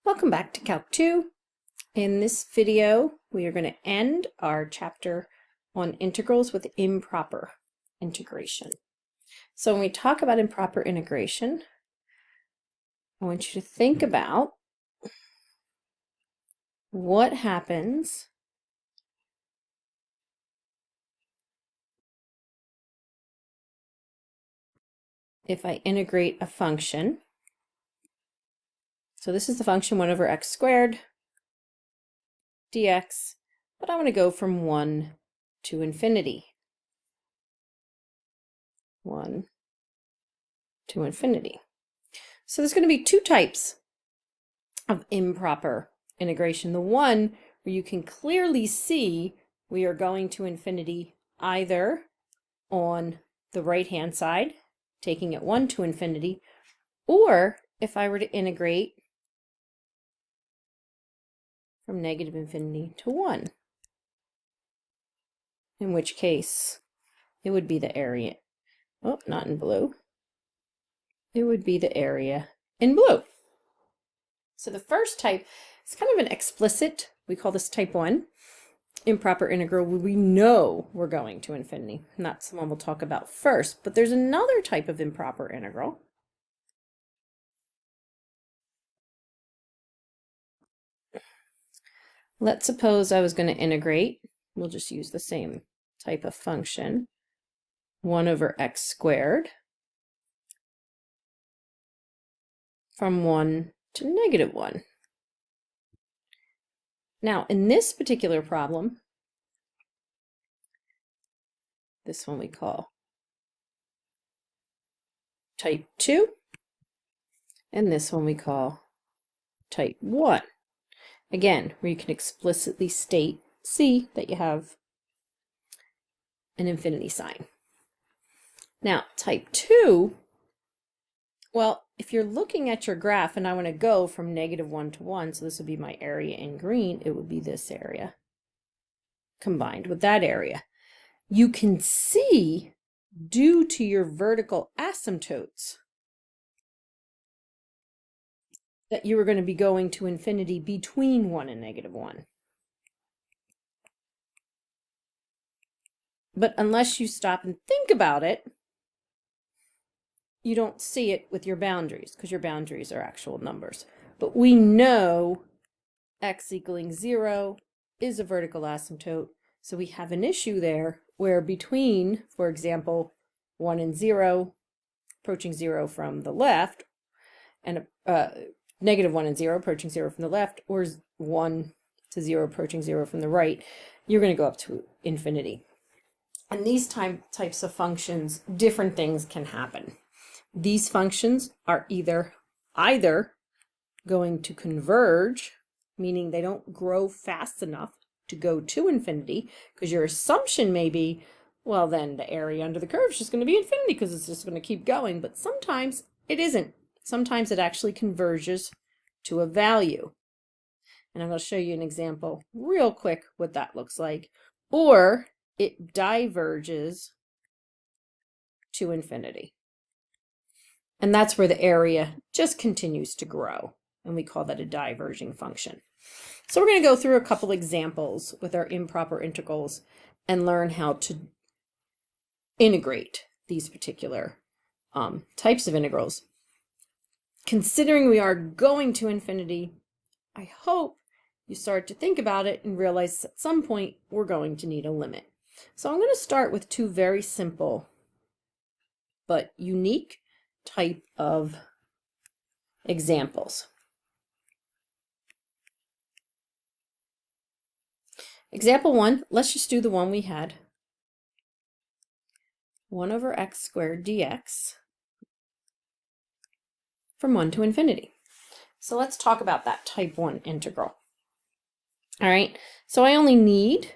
Welcome back to Calc 2. In this video, we are going to end our chapter on integrals with improper integration. So when we talk about improper integration, I want you to think about what happens if I integrate a function. So this is the function 1 over x squared dx, but I want to go from 1 to infinity. 1 to infinity. So there's going to be two types of improper integration. The one where you can clearly see we are going to infinity either on the right-hand side, taking it 1 to infinity, or if I were to integrate from negative infinity to 1, in which case it would be the area, oh, not in blue, it would be the area in blue. So the first type is kind of an explicit, we call this type 1, improper integral where we know we're going to infinity. And that's the one we'll talk about first. But there's another type of improper integral. Let's suppose I was going to integrate, we'll just use the same type of function, 1 over x squared from 1 to negative 1. Now, in this particular problem, this one we call type 2, and this one we call type 1. Again, where you can explicitly see that you have an infinity sign. Now, type 2, well, if you're looking at your graph and I want to go from negative 1 to 1, so this would be my area in green, it would be this area combined with that area. You can see, due to your vertical asymptotes, that you are going to be going to infinity between 1 and negative 1. But unless you stop and think about it, you don't see it with your boundaries, because your boundaries are actual numbers. But we know x equaling 0 is a vertical asymptote, so we have an issue there where between, for example, 1 and 0, approaching 0 from the left, and negative 1 and 0 approaching 0 from the left, or 1 to 0 approaching 0 from the right, you're going to go up to infinity. And these types of functions, different things can happen. These functions are either going to converge, meaning they don't grow fast enough to go to infinity, because your assumption may be, well, then the area under the curve is just going to be infinity because it's just going to keep going. But sometimes it isn't. Sometimes it actually converges to a value. And I'm going to show you an example real quick what that looks like. Or it diverges to infinity. And that's where the area just continues to grow. And we call that a diverging function. So we're going to go through a couple examples with our improper integrals and learn how to integrate these particular types of integrals. Considering we are going to infinity, I hope you start to think about it and realize at some point we're going to need a limit. So I'm going to start with two very simple but unique type of examples. Example 1, let's just do the one we had. 1 over x squared dx from 1 to infinity. So let's talk about that type 1 integral. All right, so I only need,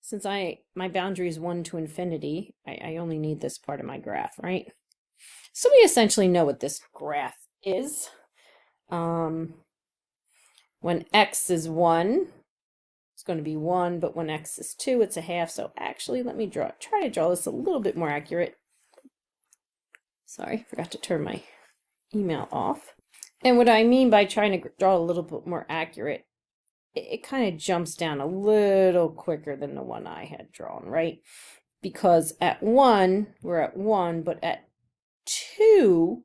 since my boundary is 1 to infinity, I only need this part of my graph, right? So we essentially know what this graph is. When x is 1, it's going to be 1, but when x is 2, it's a half. So actually, let me try to draw this a little bit more accurate. Sorry, forgot to turn my email off. And what I mean by trying to draw a little bit more accurate, it kind of jumps down a little quicker than the one I had drawn, right? Because at 1, we're at 1, but at 2,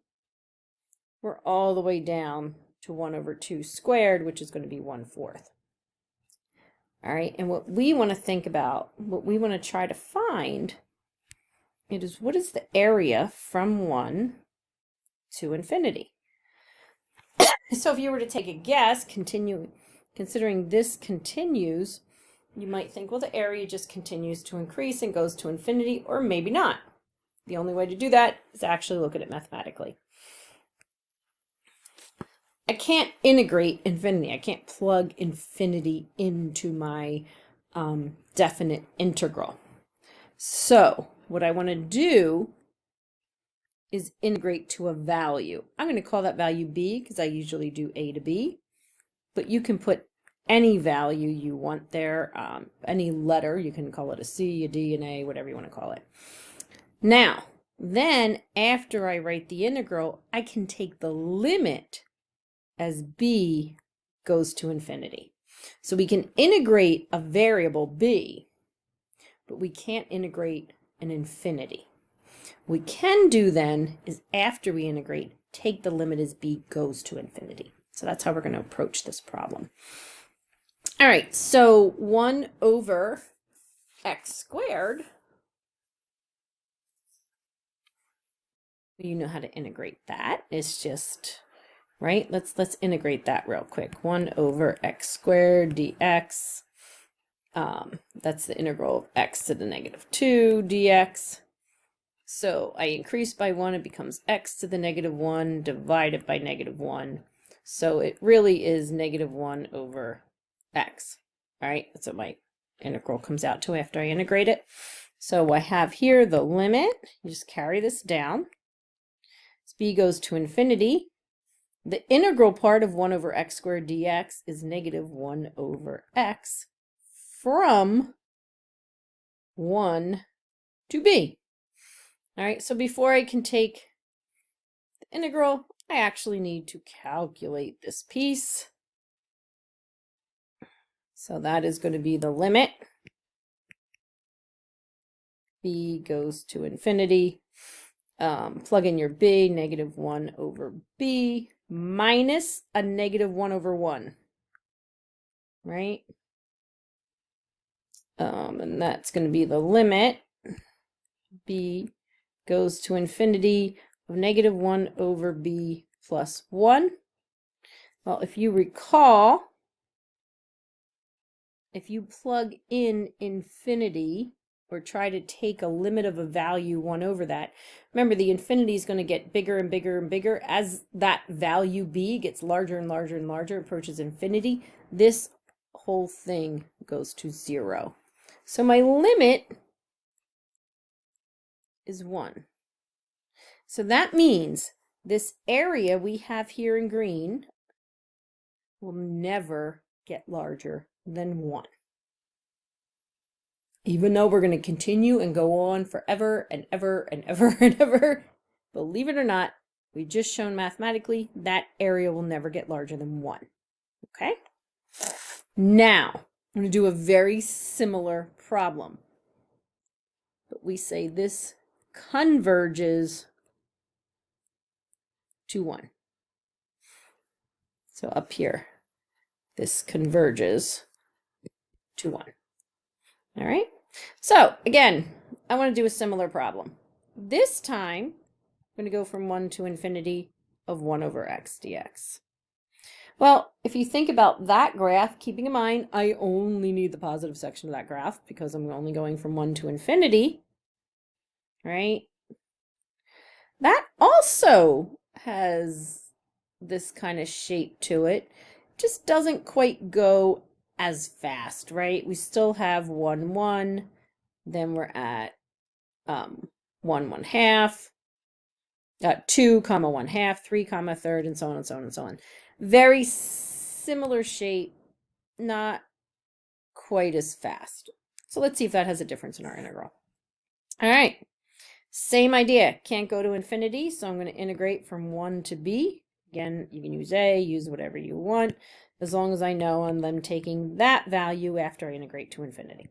we're all the way down to 1 over 2 squared, which is going to be 1/4. All right, and what we want to think about, what we want to try to find, it is what is the area from 1 to infinity? So if you were to take a guess, considering this continues, you might think, well, the area just continues to increase and goes to infinity, or maybe not. The only way to do that is actually look at it mathematically. I can't integrate infinity. I can't plug infinity into my definite integral. So what I want to do is integrate to a value. I'm going to call that value b because I usually do a to b, but you can put any value you want there, any letter. You can call it a c, a d, an a, whatever you want to call it. Now, then after I write the integral, I can take the limit as b goes to infinity. So we can integrate a variable b, but we can't integrate an infinity. What we can do then is after we integrate, take the limit as b goes to infinity. So that's how we're going to approach this problem. All right, so 1 over x squared, you know how to integrate that. It's just, right? Let's integrate that real quick. 1 over x squared dx. That's the integral of x to the -2 dx. So I increase by 1, it becomes x to the -1 divided by -1. So it really is -1 over x. All right, that's what my integral comes out to after I integrate it. So I have here the limit. You just carry this down. As b goes to infinity. The integral part of 1 over x squared dx is -1 over x from 1 to b. All right, so before I can take the integral, I actually need to calculate this piece. So that is going to be the limit. B goes to infinity. Plug in your b, -1 over b minus a -1 over 1. Right? And that's going to be the limit. B goes to infinity of -1 over b plus 1. Well, if you recall, if you plug in infinity or try to take a limit of a value 1 over that, remember the infinity is going to get bigger and bigger and bigger as that value b gets larger and larger and larger, approaches infinity. This whole thing goes to 0. So my limit is 1. So that means this area we have here in green will never get larger than 1. Even though we're going to continue and go on forever and ever and ever and ever, believe it or not, we've just shown mathematically that area will never get larger than 1. Okay? Now, I'm going to do a very similar problem. But we say this converges to 1. So up here, this converges to 1. All right. So again, I want to do a similar problem. This time, I'm going to go from 1 to infinity of 1 over x dx. Well, if you think about that graph, keeping in mind, I only need the positive section of that graph because I'm only going from 1 to infinity, right? That also has this kind of shape to it. Just doesn't quite go as fast, right? We still have 1, 1, then we're at 1, 1/2, 2, 1/2, 3, 1/3, and so on and so on and so on. Very similar shape, not quite as fast. So let's see if that has a difference in our integral. All right, same idea. Can't go to infinity, so I'm going to integrate from 1 to b. Again, you can use a, use whatever you want, as long as I know I'm taking that value after I integrate to infinity.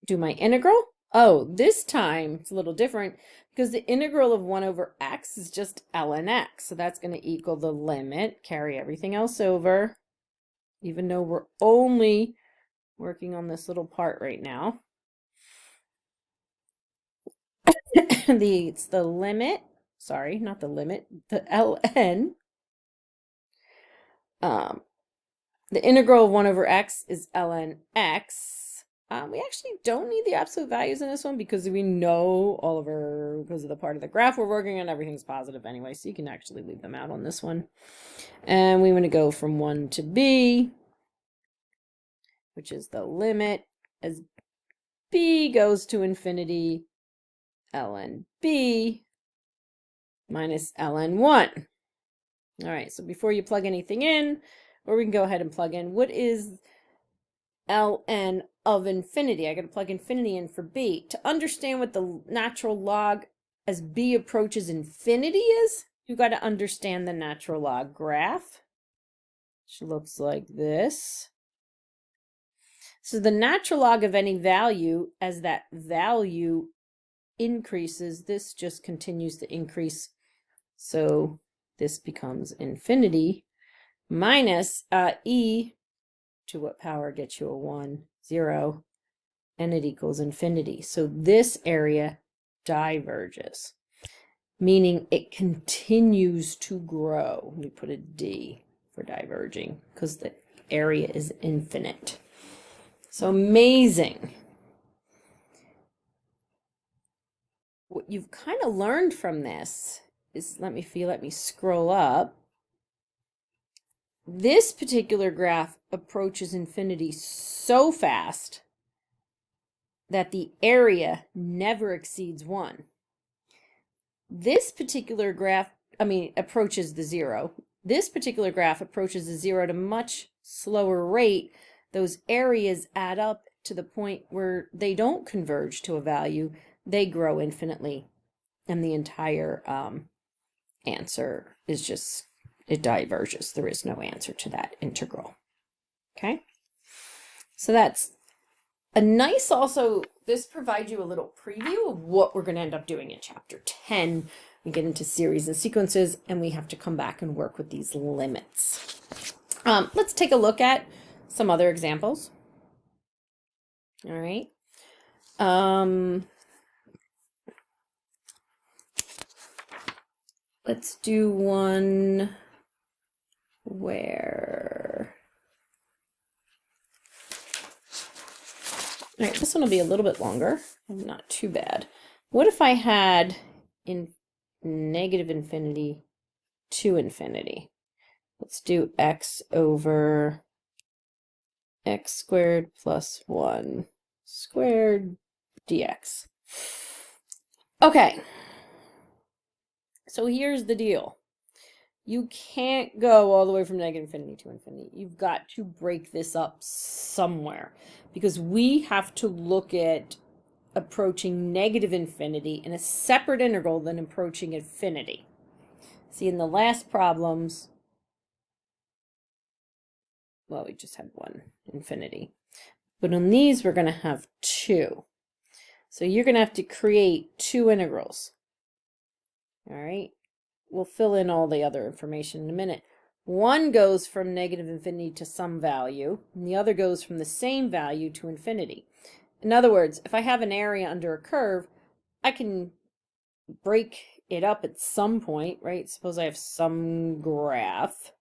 Do my integral. Oh, this time it's a little different because the integral of 1 over x is just ln x. So that's going to equal the limit, carry everything else over, even though we're only working on this little part right now. It's the limit, sorry, not the limit, the ln. The integral of 1 over x is ln x. We actually don't need the absolute values in this one because we know because of the part of the graph we're working on, everything's positive anyway, so you can actually leave them out on this one. And we want to go from 1 to b, which is the limit as b goes to infinity, ln b minus ln 1. All right, so before you plug anything in, or we can go ahead and plug in, what is ln of infinity? I got to plug infinity in for b. To understand what the natural log as b approaches infinity is, you got to understand the natural log graph, which looks like this. So the natural log of any value, as that value increases, this just continues to increase. So this becomes infinity minus e to what power gets you a 1, 0, and it equals infinity. So this area diverges, meaning it continues to grow. We put a D for diverging because the area is infinite. So amazing. What you've kind of learned from this is, let me scroll up. This particular graph approaches infinity so fast that the area never exceeds 1. This particular graph, approaches the 0. This particular graph approaches the 0 at a much slower rate. Those areas add up to the point where they don't converge to a value. They grow infinitely. And the entire answer is just, it diverges. There is no answer to that integral. Okay? So that's a nice, also, this provides you a little preview of what we're going to end up doing in chapter 10. We get into series and sequences, and we have to come back and work with these limits. Let's take a look at some other examples. All right. Let's do one where... All right, this one will be a little bit longer, not too bad. What if I had in negative infinity to infinity? Let's do x over x squared plus 1 squared dx. Okay, so here's the deal. You can't go all the way from negative infinity to infinity. You've got to break this up somewhere because we have to look at approaching negative infinity in a separate integral than approaching infinity. See, in the last problems, well, we just had 1 infinity. But on these, we're going to have 2. So you're going to have to create 2 integrals. All right. We'll fill in all the other information in a minute. One goes from negative infinity to some value, and the other goes from the same value to infinity. In other words, if I have an area under a curve, I can break it up at some point, right? Suppose I have some graph.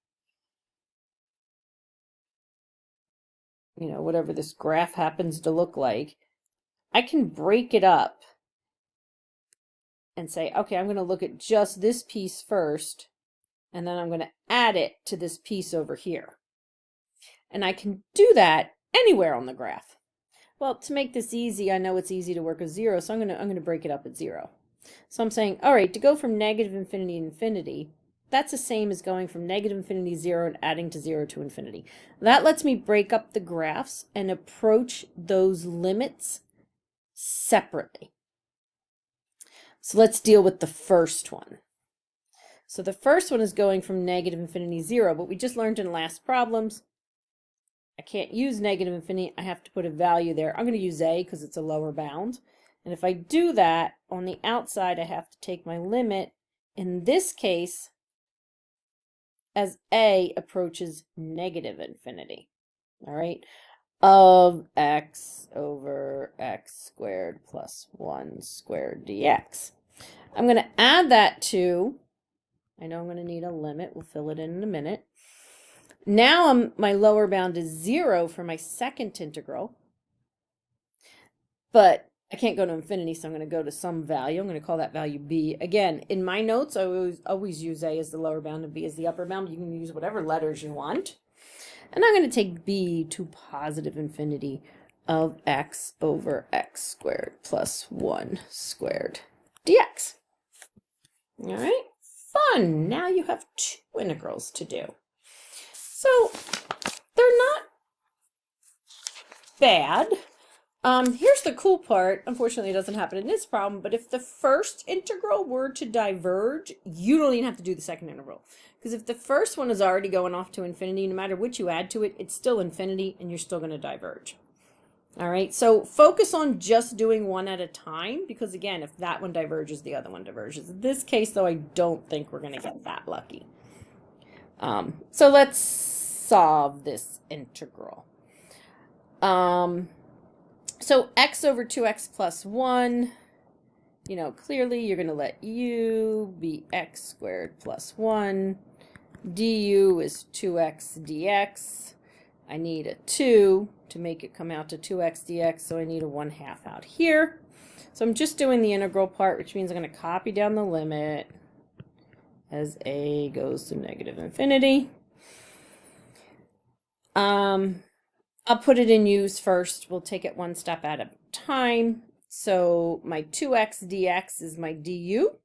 You know, whatever this graph happens to look like. I can break it up and say, okay, I'm going to look at just this piece first, and then I'm going to add it to this piece over here. And I can do that anywhere on the graph. Well, to make this easy, I know it's easy to work with 0, so I'm going to break it up at 0. So I'm saying, all right, to go from negative infinity to infinity, that's the same as going from negative infinity to 0 and adding to 0 to infinity. That lets me break up the graphs and approach those limits separately. So let's deal with the first one. So the first one is going from negative infinity 0, but we just learned in the last problems, I can't use negative infinity. I have to put a value there. I'm going to use a because it's a lower bound. And if I do that, on the outside, I have to take my limit, in this case, as a approaches negative infinity. All right, of x over x squared plus 1 squared dx. I'm going to add that to, I know I'm going to need a limit. We'll fill it in a minute. Now my lower bound is 0 for my second integral. But I can't go to infinity, so I'm going to go to some value. I'm going to call that value b. Again, in my notes, I always use a as the lower bound and b as the upper bound. You can use whatever letters you want. And I'm going to take b to positive infinity of x over x squared plus 1 squared dx. All right, fun. Now you have 2 integrals to do. So they're not bad. Here's the cool part. Unfortunately, it doesn't happen in this problem, but if the first integral were to diverge, you don't even have to do the second integral. Because if the first one is already going off to infinity, no matter what you add to it, it's still infinity and you're still going to diverge. All right, so focus on just doing one at a time, because again, if that one diverges, the other one diverges. In this case, though, I don't think we're going to get that lucky. So let's solve this integral. So x over 2x plus 1, you know, clearly you're going to let u be x squared plus 1. Du is 2x dx. I need a 2 to make it come out to 2x dx, so I need a 1/2 out here. So I'm just doing the integral part, which means I'm going to copy down the limit as a goes to negative infinity. I'll put it in use first. We'll take it one step at a time. So my 2x dx is my du.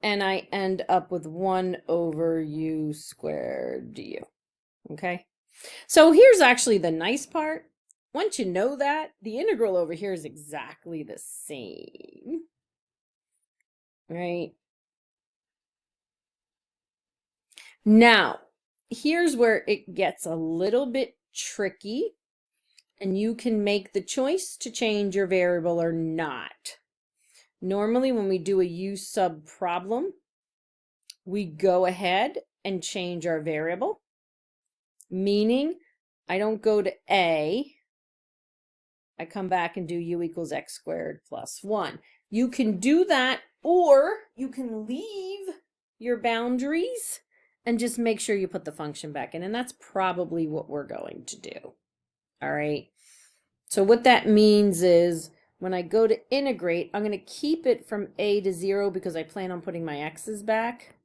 And I end up with 1 over u squared du. Okay? So here's actually the nice part. Once you know that, the integral over here is exactly the same. Right? Now, here's where it gets a little bit tricky, and you can make the choice to change your variable or not. Normally, when we do a u sub problem, we go ahead and change our variable, meaning I don't go to a, I come back and do u equals x squared plus 1. You can do that, or you can leave your boundaries and just make sure you put the function back in, and that's probably what we're going to do. All right. So what that means is when I go to integrate, I'm going to keep it from a to 0 because I plan on putting my x's back.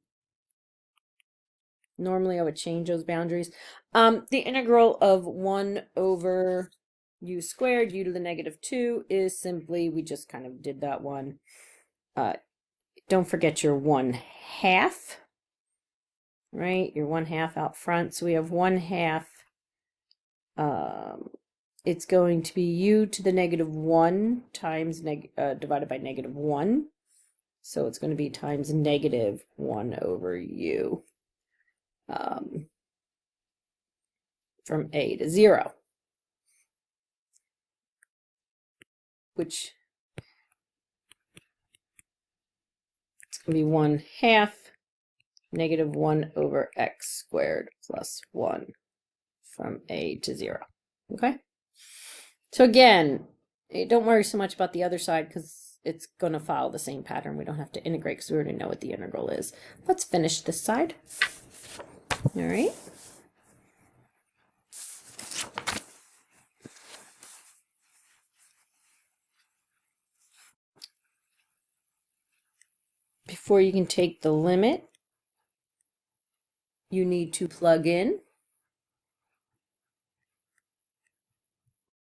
Normally I would change those boundaries. The integral of 1 over u squared, u to the negative 2, is simply, we just kind of did that one. Don't forget your 1/2. Right, your 1/2 out front. So we have 1/2. It's going to be u to the negative 1 times divided by negative 1. So it's going to be times negative 1 over u from a to 0, which it's going to be 1/2 negative 1 over x squared plus 1 from a to 0. Okay? So again, don't worry so much about the other side because it's going to follow the same pattern. We don't have to integrate because we already know what the integral is. Let's finish this side. All right. Before you can take the limit, you need to plug in.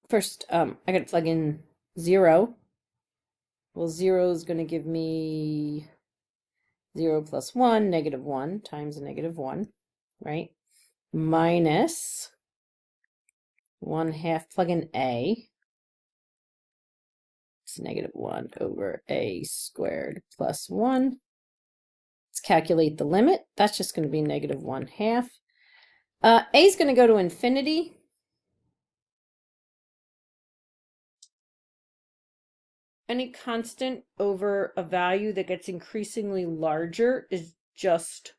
First, I got to plug in 0. Well, 0 is going to give me 0 plus 1, negative 1 times negative 1, right? Minus 1/2, plug in a. It's negative 1 over a squared plus 1. It's calculate the limit. That's just going to be -1/2. A is going to go to infinity. Any constant over a value that gets increasingly larger is just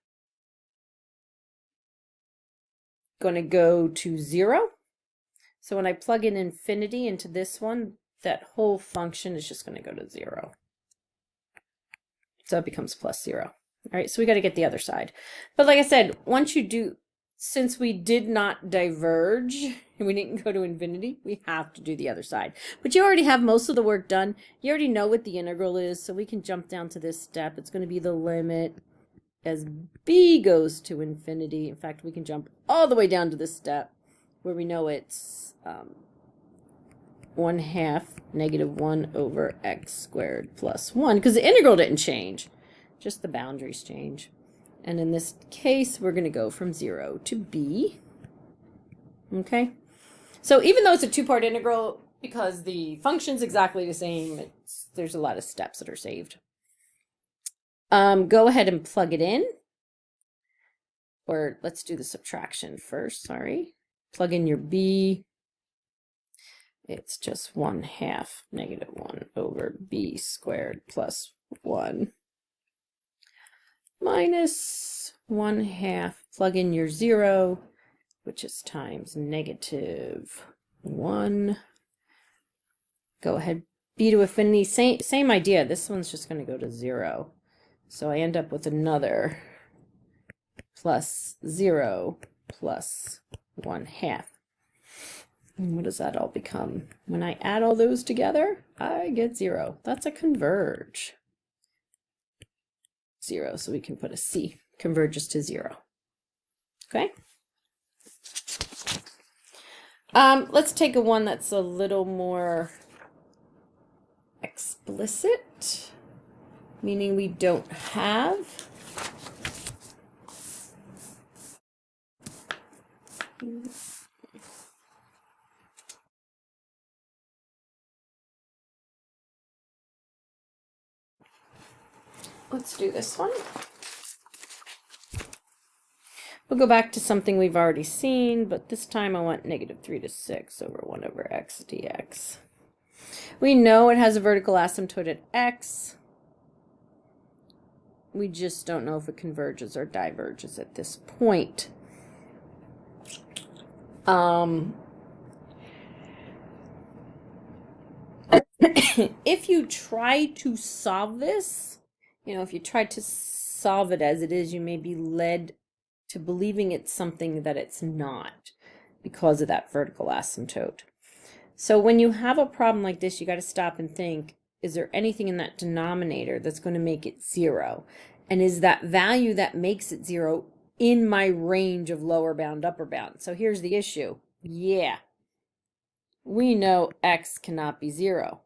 going to go to 0. So when I plug in infinity into this one, that whole function is just going to go to 0. So it becomes +0. All right, so we got to get the other side. But like I said, once you do, since we did not diverge and we didn't go to infinity, we have to do the other side. But you already have most of the work done. You already know what the integral is, so we can jump down to this step. It's going to be the limit as b goes to infinity. In fact, we can jump all the way down to this step where we know it's 1/2 -1/x² + 1, because the integral didn't change, just the boundaries change. And in this case, we're going to go from 0 to b. Okay? So even though it's a two-part integral, because the function's exactly the same, there's a lot of steps that are saved. Go ahead and plug it in. Or let's do the subtraction first, sorry. Plug in your b. It's just 1/2 -1/b² + 1 minus 1/2. Plug in your 0, which is times -1. Go ahead, b to infinity, same idea. This one's just going to go to 0. So I end up with another +0 + 1/2. And what does that all become? When I add all those together, I get 0. That's a converge. 0, so we can put a C. Converges to 0. Okay? Let's take a one that's a little more explicit, meaning we don't have let's do this one. We'll go back to something we've already seen, but this time I want -3 to 6 over 1/x dx. We know it has a vertical asymptote at x. We just don't know if it converges or diverges at this point. If you try to solve this, if you try to solve it as it is, you may be led to believing it's something that it's not because of that vertical asymptote. So when you have a problem like this, you got to stop and think, is there anything in that denominator that's going to make it 0? And is that value that makes it 0 in my range of lower bound, upper bound? So here's the issue. Yeah, we know x cannot be 0.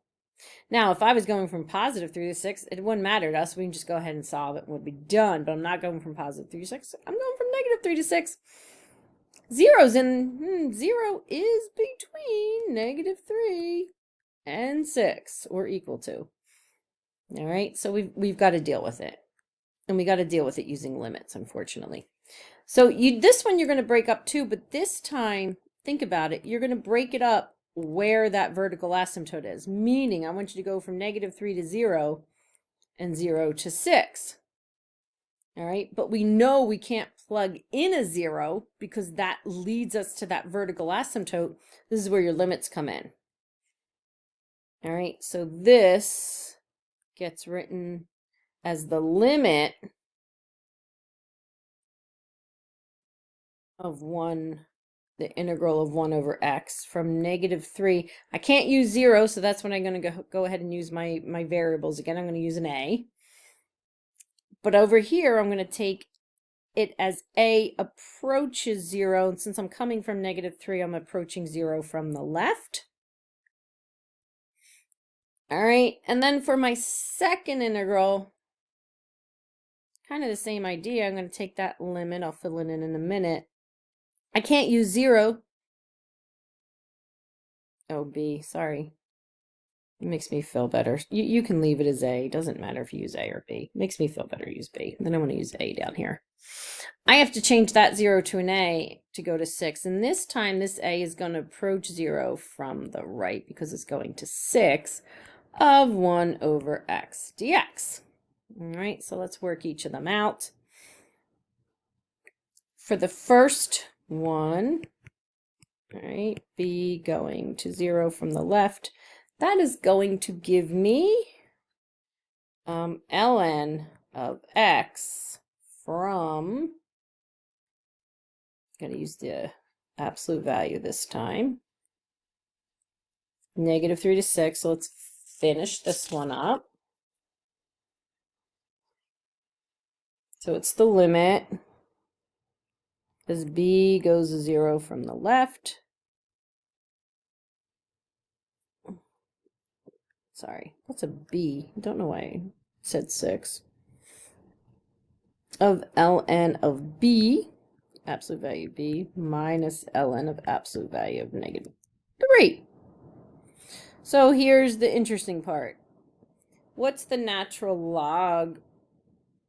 Now, if I was going from +3 to 6, it wouldn't matter to us. We can just go ahead and solve it and we'll be done. But I'm not going from +3 to 6. I'm going from -3 to 6. 0's in 0 is between -3 and 6, or equal to. All right, so we've got to deal with it. And we got to deal with it using limits, unfortunately. So this one you're going to break up too, but this time, think about it, you're going to break it up where that vertical asymptote is, meaning I want you to go from -3 to 0 and 0 to 6. All right, but we know we can't plug in a 0 because that leads us to that vertical asymptote. This is where your limits come in. All right, so this gets written as the limit of 1, the integral of 1/x from -3. I can't use 0, so that's when I'm going to go ahead and use my variables again. I'm going to use an a. But over here, I'm going to take it as a approaches 0. And since I'm coming from -3, I'm approaching 0 from the left. All right, and then for my second integral, kind of the same idea. I'm going to take that limit. I'll fill it in a minute. I can't use 0. Oh, b, sorry. It makes me feel better. You can leave it as A. It doesn't matter if you use A or B. It makes me feel better to use B. Then I want to use A down here. I have to change that 0 to an A to go to 6. And this time, this A is going to approach 0 from the right because it's going to 6 of 1 over x dx. All right, so let's work each of them out. For the first one, all right, B going to 0 from the left, that is going to give me ln of x from, going to use the absolute value this time, -3 to 6. So let's finish this one up. So it's the limit as B goes to 0 from the left. Sorry, what's a B? I don't know why I said 6. Of ln of B, absolute value B, minus ln of absolute value of -3. So here's the interesting part. What's the natural log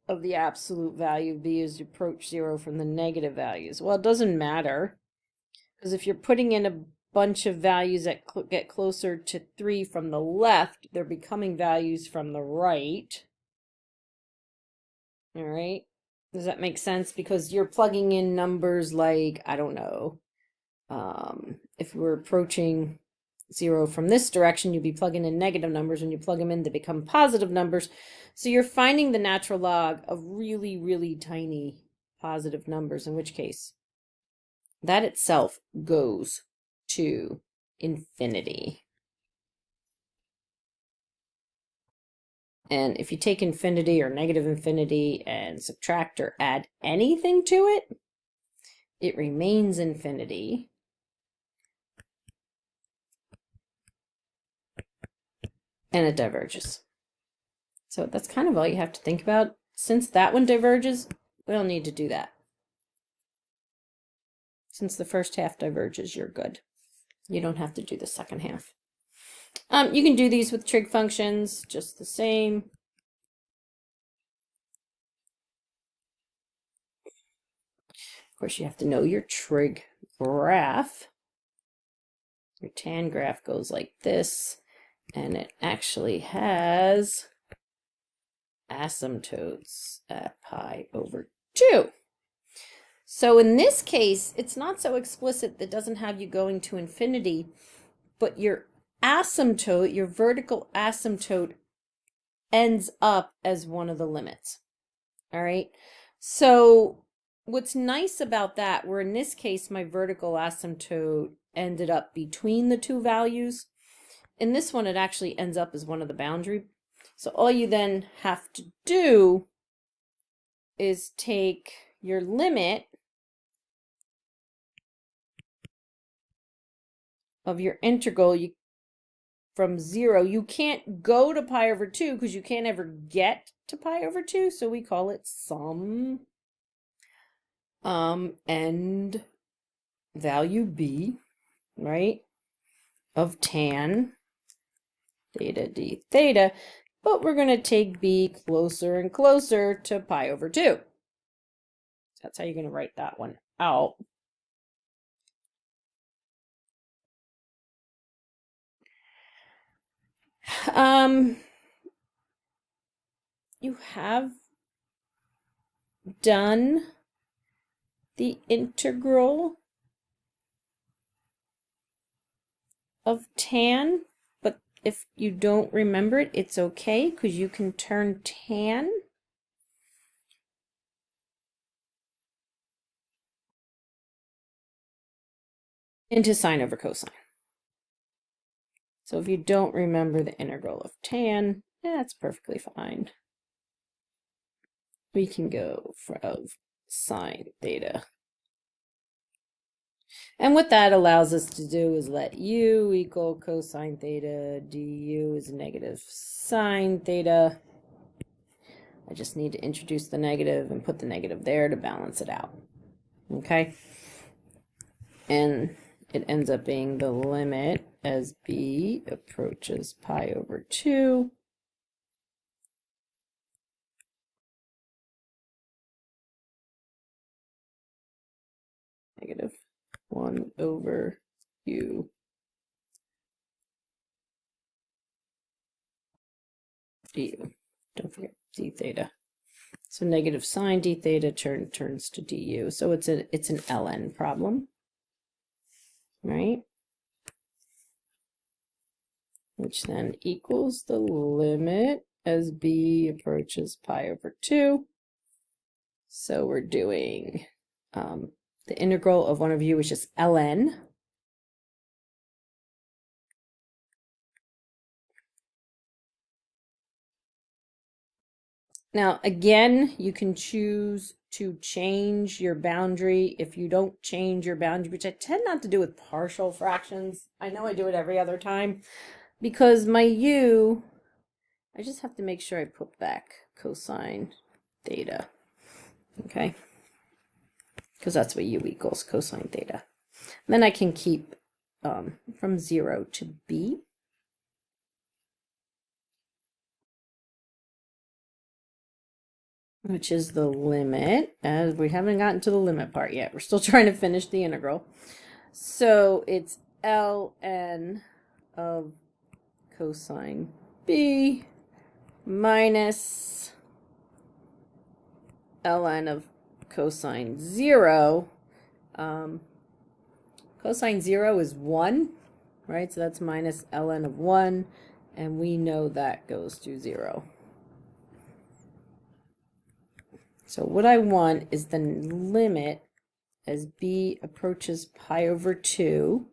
of the absolute value of B as you approach 0 from the negative values? Well, it doesn't matter, because if you're putting in a bunch of values that get closer to 3 from the left, they're becoming values from the right. All right. Does that make sense? Because you're plugging in numbers like, I don't know, if we're approaching 0 from this direction, you'd be plugging in negative numbers. When you plug them in, they become positive numbers. So you're finding the natural log of really, really tiny positive numbers, in which case that itself goes to infinity. And if you take infinity or negative infinity and subtract or add anything to it, it remains infinity. And it diverges. So that's kind of all you have to think about. Since that one diverges, we don't need to do that. Since the first half diverges, you're good. You don't have to do the second half. You can do these with trig functions, just the same. Of course, you have to know your trig graph. Your tan graph goes like this, and it actually has asymptotes at pi over 2. So in this case, it's not so explicit that doesn't have you going to infinity, but your asymptote, your vertical asymptote, ends up as one of the limits. All right. So what's nice about that, where in this case, my vertical asymptote ended up between the two values. In this one, it actually ends up as one of the boundary. So all you then have to do is take your limit of your integral from 0. You can't go to pi over 2 because you can't ever get to pi over 2. So we call it sum and value B, right, of tan theta d theta, but we're going to take B closer and closer to pi over 2. That's how you're going to write that one out. You have done the integral of tan, but if you don't remember it, it's okay, because you can turn tan into sine over cosine. So if you don't remember the integral of tan, that's perfectly fine. We can go from sine theta. And what that allows us to do is let u equal cosine theta, du is negative sine theta. I just need to introduce the negative and put the negative there to balance it out. Okay? And it ends up being the limit as b approaches pi over 2 negative 1 over u du. Don't forget d theta. So negative sine d theta turns to du. So it's an ln problem, right? Which then equals the limit as b approaches pi over 2. So we're doing the integral of one of u, which is ln. Now, again, you can choose to change your boundary. If you don't change your boundary, which I tend not to do with partial fractions, I know I do it every other time, because my u, I just have to make sure I put back cosine theta, okay? Because that's what u equals, cosine theta. And then I can keep from 0 to b. Which is the limit, as we haven't gotten to the limit part yet. We're still trying to finish the integral. So it's ln of cosine b minus ln of cosine 0. Cosine 0 is 1, right? So that's minus ln of 1, and we know that goes to 0. So what I want is the limit as b approaches pi over 2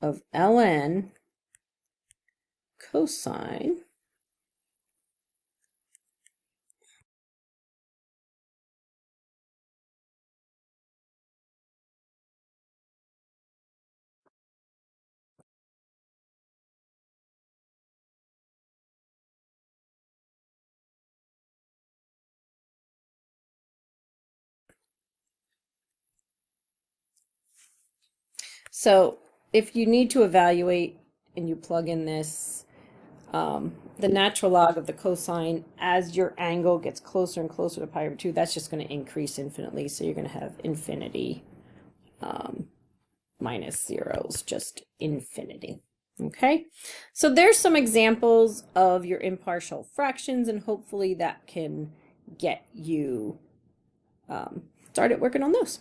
of ln cosine So if you need to evaluate and you plug in this, the natural log of the cosine as your angle gets closer and closer to pi over 2, that's just going to increase infinitely. So you're going to have infinity minus zeros, just infinity. Okay, so there's some examples of your impartial fractions, and hopefully that can get you started working on those.